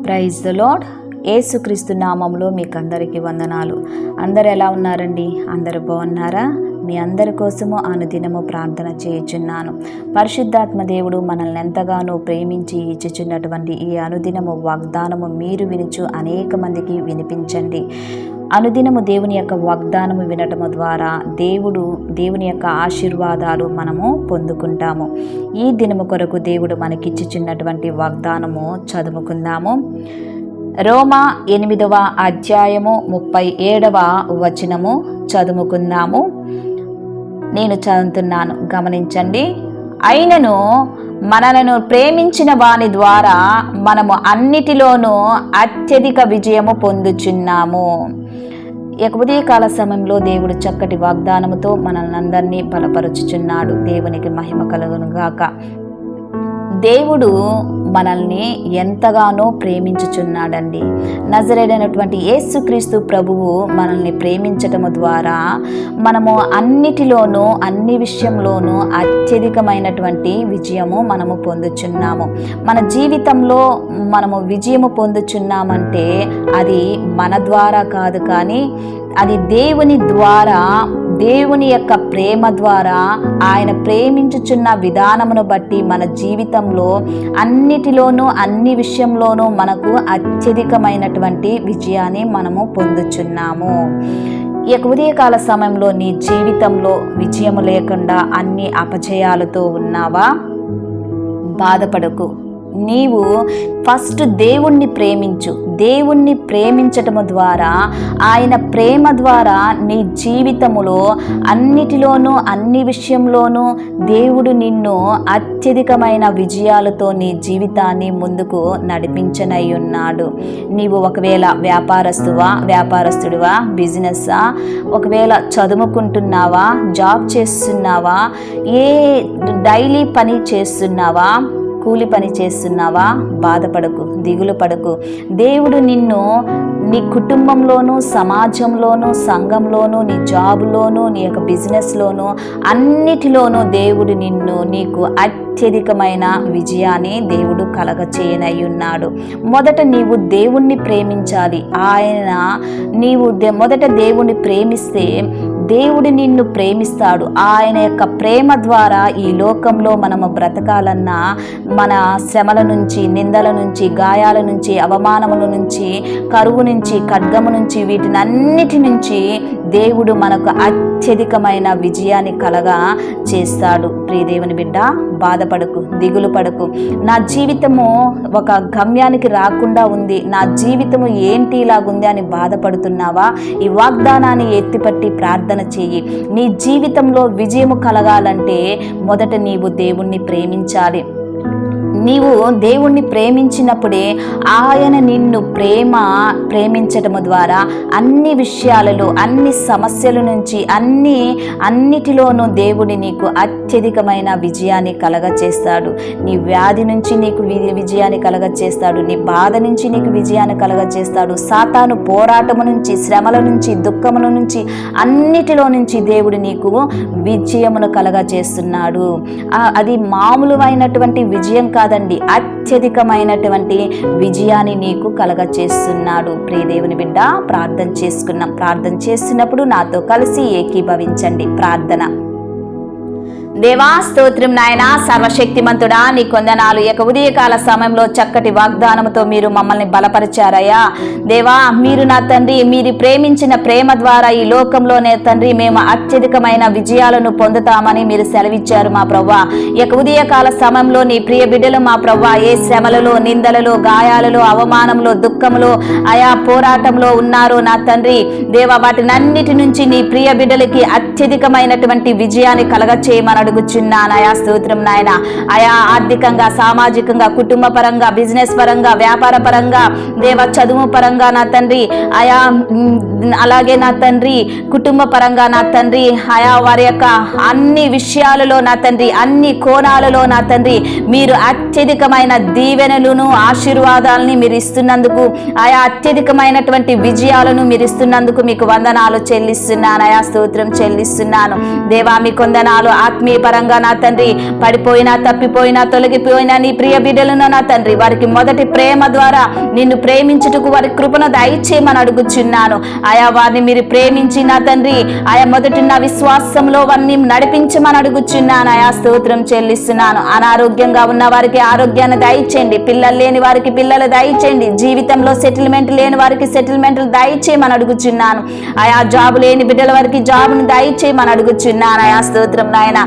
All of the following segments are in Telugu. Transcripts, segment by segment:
Praise the lord. యేసుక్రీస్తు నామంలో మీకు అందరికీ వందనాలు. అందరు ఎలా ఉన్నారండి? అందరూ బాగున్నారా? మీ అందరి కోసము అనుదినము ప్రార్థన చేయుచున్నాను. పరిశుద్ధాత్మ దేవుడు మనల్ని ఎంతగానో ప్రేమించి ఇచ్చుచున్నటువంటి ఈ అనుదినము వాగ్దానము మీరు వినుచు అనేక మందికి వినిపించండి. అనుదినము దేవుని యొక్క వాగ్దానము వినటము ద్వారా దేవుని యొక్క ఆశీర్వాదాలు మనము పొందుకుంటాము. ఈ దినము కొరకు దేవుడు మనకిచ్చుచున్నటువంటి వాగ్దానము చదువుకుందాము. రోమా 8వ అధ్యాయము 37వ వచనము చదువుకుందాము. నేను చదువుతున్నాను, గమనించండి. అయినను మనలను ప్రేమించిన వాని ద్వారా మనము అన్నిటిలోనూ అత్యధిక విజయము పొందుచున్నాము. ఉదయకాల సమయంలో దేవుడు చక్కటి వాగ్దానముతో మనల్ని అందరినీ బలపరుచుచున్నాడు. దేవునికి మహిమ కలుగును గాక. దేవుడు మనల్ని ఎంతగానో ప్రేమించుచున్నాడండి. నజరేయుడైనటువంటి యేసుక్రీస్తు ప్రభువు మనల్ని ప్రేమించటము ద్వారా మనము అన్నిటిలోనూ అన్ని విషయంలోనూ అత్యధికమైనటువంటి విజయము మనము పొందుచున్నాము. మన జీవితంలో మనము విజయము పొందుచున్నామంటే అది మన ద్వారా కాదు, కానీ అది దేవుని ద్వారా, దేవుని యొక్క ప్రేమ ద్వారా, ఆయన ప్రేమించుచున్న విధానమును బట్టి మన జీవితంలో అన్నిటిలోనూ అన్ని విషయంలోనూ మనకు అత్యధికమైనటువంటి విజయాన్ని మనము పొందుచున్నాము. ఈ ఉదయకాల సమయంలో నీ జీవితంలో విజయము లేకుండా అన్ని అపజయాలతో ఉన్నావా? బాధపడకు. నీవు ఫస్ట్ దేవుణ్ణి ప్రేమించు. దేవుణ్ణి ప్రేమించటము ద్వారా, ఆయన ప్రేమ ద్వారా నీ జీవితములో అన్నిటిలోనూ అన్ని విషయంలోనూ దేవుడు నిన్ను అత్యధికమైన విజయాలతో నీ జీవితాన్ని ముందుకు నడిపించనై ఉన్నాడు. నీవు ఒకవేళ వ్యాపారస్తుడివా, బిజినెస్సా, ఒకవేళ చదువుకుంటున్నావా, జాబ్ చేస్తున్నావా, ఏ డైలీ పని చేస్తున్నావా, కూలి పని చేస్తున్నావా? బాధపడకు, దిగులు పడకు. దేవుడు నిన్ను నీ కుటుంబంలోనూ, సమాజంలోనూ, సంఘంలోనూ, నీ జాబులోనూ, నీ యొక్క బిజినెస్లోనూ, అన్నిటిలోనూ దేవుడు నీకు అత్యధికమైన విజయాన్ని దేవుడు కలగచేయనై ఉన్నాడు. మొదట నీవు దేవుణ్ణి ప్రేమించాలి. మొదట దేవుణ్ణి ప్రేమిస్తే దేవుడు నిన్ను ప్రేమిస్తాడు. ఆయన యొక్క ప్రేమ ద్వారా ఈ లోకంలో మనము బ్రతకాలన్నా మన శ్రమల నుంచి, నిందల నుంచి, గాయాల నుంచి, అవమానముల నుంచి, కరువు నుంచి, ఖడ్గము నుంచి, వీటినన్నిటి నుంచి దేవుడు మనకు అత్యధికమైన విజయాన్ని కలగా చేస్తాడు. ప్రియదేవుని బిడ్డ, బాధపడకు, దిగులు పడకు. నా జీవితము ఒక గమ్యానికి రాకుండా ఉంది, నా జీవితము ఏంటి ఇలాగుంది అని బాధపడుతున్నావా? ఈ వాగ్దానాన్ని ఎత్తిపట్టి ప్రార్థన చెయ్యి. నీ జీవితంలో విజయము కలగాలంటే మొదట నీవు దేవుణ్ణి ప్రేమించాలి. నీవు దేవుణ్ణి ప్రేమించినప్పుడే ఆయన నిన్ను ప్రేమించటము ద్వారా అన్ని విషయాలలో, అన్ని సమస్యల నుంచి, అన్నిటిలోనూ దేవుడి నీకు అత్యధికమైన విజయాన్ని కలగచేస్తాడు. నీ వ్యాధి నుంచి నీకు విజయాన్ని కలగచేస్తాడు. నీ బాధ నుంచి నీకు విజయాన్ని కలగచేస్తాడు. సాతాను పోరాటము నుంచి, శ్రమల నుంచి, దుఃఖముల నుంచి, అన్నిటిలో నుంచి దేవుడు నీకు విజయమును కలగచేస్తున్నాడు. అది మామూలుమైనటువంటి విజయం కాదండి, అత్యధికమైనటువంటి విజయాన్ని నీకు కలగచేస్తున్నాడు. ప్రియదేవుని బిడ్డ, ప్రార్థన చేసుకున్నాం. ప్రార్థన చేస్తున్నప్పుడు నాతో కలిసి ఏకీభవించండి. ప్రార్థన. దేవా, స్తోత్రం నాయనా, సర్వశక్తిమంతుడా, నీ కొందనాలు. ఉదయకాల సమయంలో చక్కటి వాగ్దానంతో మీరు మమ్మల్ని బలపరిచారయ్యా. దేవా, మీరు నా తండ్రి, మీరు ప్రేమించిన ప్రేమ ద్వారా ఈ లోకంలోనే తండ్రి మేము అత్యధికమైన విజయాలను పొందుతామని మీరు సెలవిచ్చారు మా ప్రవ్వా. ఉదయకాల సమయంలో నీ ప్రియ బిడ్డలు మా ప్రవ్వా ఏ శ్రమలలో, నిందలలో, గాయాలలో, అవమానంలో, దుఃఖంలో, ఆయా పోరాటంలో ఉన్నారో నా తండ్రి దేవా, వాటినన్నిటి నుంచి నీ ప్రియ బిడ్డలకి అత్యధికమైనటువంటి విజయాన్ని కలగచేయమని అడుగుచున్నానయా. స్తోత్రం నాయన. ఆయా ఆర్థికంగా, సామాజికంగా, కుటుంబ పరంగా, బిజినెస్ పరంగా, వ్యాపార పరంగా, దేవ చదువు పరంగా నా తండ్రి, ఆయా అలాగే నా తండ్రి కుటుంబ పరంగా నా తండ్రి ఆయా వారి యొక్క అన్ని విషయాలలో నా తండ్రి అన్ని కోణాలలో నా తండ్రి మీరు అత్యధికమైన దీవెనలను ఆశీర్వాదాలని మీరు ఇస్తున్నందుకు ఆయా అత్యధికమైనటువంటి విజయాలను మీరు ఇస్తున్నందుకు మీకు వందనాలు చెల్లిస్తున్నాను ఆయా స్తోత్రం చెల్లిస్తున్నాను దేవా మీ వందనాలు. ఆత్మీయ పరంగా నా తండ్రి పడిపోయినా తప్పిపోయినా తొలగిపోయినా నీ ప్రియ బిడ్డలను నా తండ్రి వారికి మొదటి ప్రేమ ద్వారా నిన్ను ప్రేమించుటకు వారి కృపను దయచేయమని అడుగుచున్నాను. ఆయా వారిని మీరు ప్రేమించి నా తండ్రి ఆయా మొదటి నా విశ్వాసంలో వారిని నడిపించమని అడుగుచున్నాను ఆయా స్తోత్రం చెల్లిస్తున్నాను. అనారోగ్యంగా ఉన్న వారికి ఆరోగ్యాన్ని దయచేయండి, పిల్లలు లేని వారికి పిల్లలు దయచేయండి, జీవితంలో సెటిల్మెంట్ లేని వారికి సెటిల్మెంట్లు దయచేయమని అడుగుచున్నాను. ఆయా జాబు లేని బిడ్డల వారికి జాబును దయచేయమని అడుగుచున్నాను ఆయా స్తోత్రం నాయన.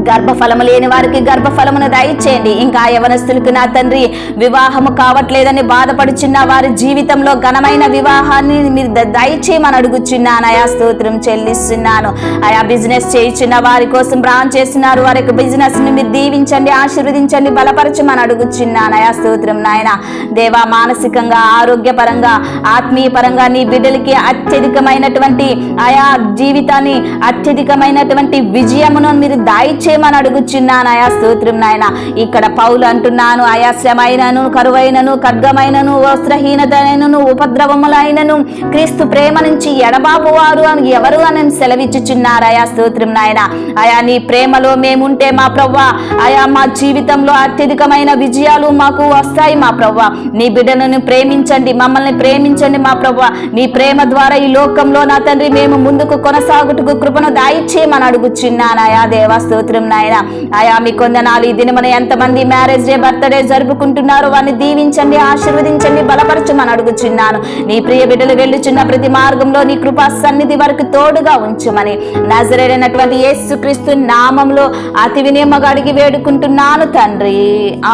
గర్భఫలము లేని వారికి గర్భఫలమును దయచేయండి. ఇంకా యవనస్తులకు నా తండ్రి వివాహము కావట్లేదని బాధపడుచున్న వారి జీవితంలో ఘనమైన వివాహాన్ని మీరు దయచేయమని అడుగుచున్నాను ఆయా స్తోత్రం చెల్లిస్తున్నాను. ఆయా బిజినెస్ చేయించిన వారి కోసం బ్రాంచ్ చేస్తున్నారు, వారి యొక్క బిజినెస్ ని మీరు దీవించండి, ఆశీర్వదించండి, బలపరచమని అడుగుచున్నాను ఆయా స్తోత్రం నాయన. దేవా మానసికంగా ఆరోగ్యపరంగా ఆత్మీయ పరంగా నీ బిడ్డలకి అత్యధికమైనటువంటి ఆయా జీవితాన్ని అత్యధికమైనటువంటి విజయమును మీరు దయచేయమని అడుగుచున్నాను ఆయా స్తోత్రం నాయన. ఇక్కడ పౌలు అంటున్నాను ఆయా శ్రమైనను కరువైనను ఖడ్గమైనను వస్త్రహీనతైనను ఉపద్రవములైనను క్రీస్తు ప్రేమ నుంచి ఎడబాపువారు అని ఎవరు అని సెలవిచ్చుచున్నారు ఆయా స్తోత్రం నాయన. ఆయా నీ ప్రేమలో మేముంటే మా ప్రవ్వా ఆయా మా జీవితంలో అత్యధికమైన విజయాలు మాకు వస్తాయి మా ప్రవ్వా. నీ బిడ్డలను ప్రేమించండి, మమ్మల్ని ప్రేమించండి మా ప్రవ్వా. నీ ప్రేమ ద్వారా ఈ లోకంలో నా తండ్రి మేము ముందుకు కొనసాగుటకు కృపను దయచేయమని అడుగుచున్నాను ఆయా దేవా స్తోత్రం నాయన. ఆయా మీ కొందనాలు ఈ దినమున ఎంతమంది మ్యారేజ్ డే బర్త్డే జరుపుకుంటున్నారు వారిని దీవించండి, ఆశీర్వదించండి, బలపరచమని అడుగుచున్నాను. నీ ప్రియ బిడ్డలు వెళ్ళుచున్న ప్రతి మార్గంలో నీ కృపా సన్నిధి వరకు తోడుగా ఉంచమని నజరేయుడైనటువంటి యేసుక్రీస్తు నామంలో అతి వినయముగా అడిగి వేడుకుంటున్నాను తండ్రి.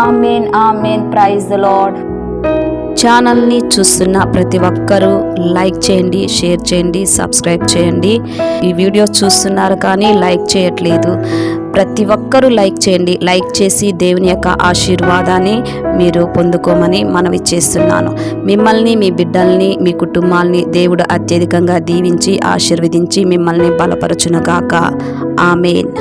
Amen amen. Praise the lord. ఛానల్ని చూస్తున్న ప్రతి ఒక్కరూ లైక్ చేయండి, షేర్ చేయండి, సబ్స్క్రైబ్ చేయండి. ఈ వీడియో చూస్తున్నారు కానీ లైక్ చేయట్లేదు. ప్రతి ఒక్కరూ లైక్ చేయండి. లైక్ చేసి దేవుని యొక్క ఆశీర్వాదాన్ని మీరు పొందుకోమని మనవి చేస్తున్నాను. మిమ్మల్ని, మీ బిడ్డల్ని, మీ కుటుంబాల్ని దేవుడు అత్యధికంగా దీవించి ఆశీర్వదించి మిమ్మల్ని బలపరచునుగాక. ఆమేన్.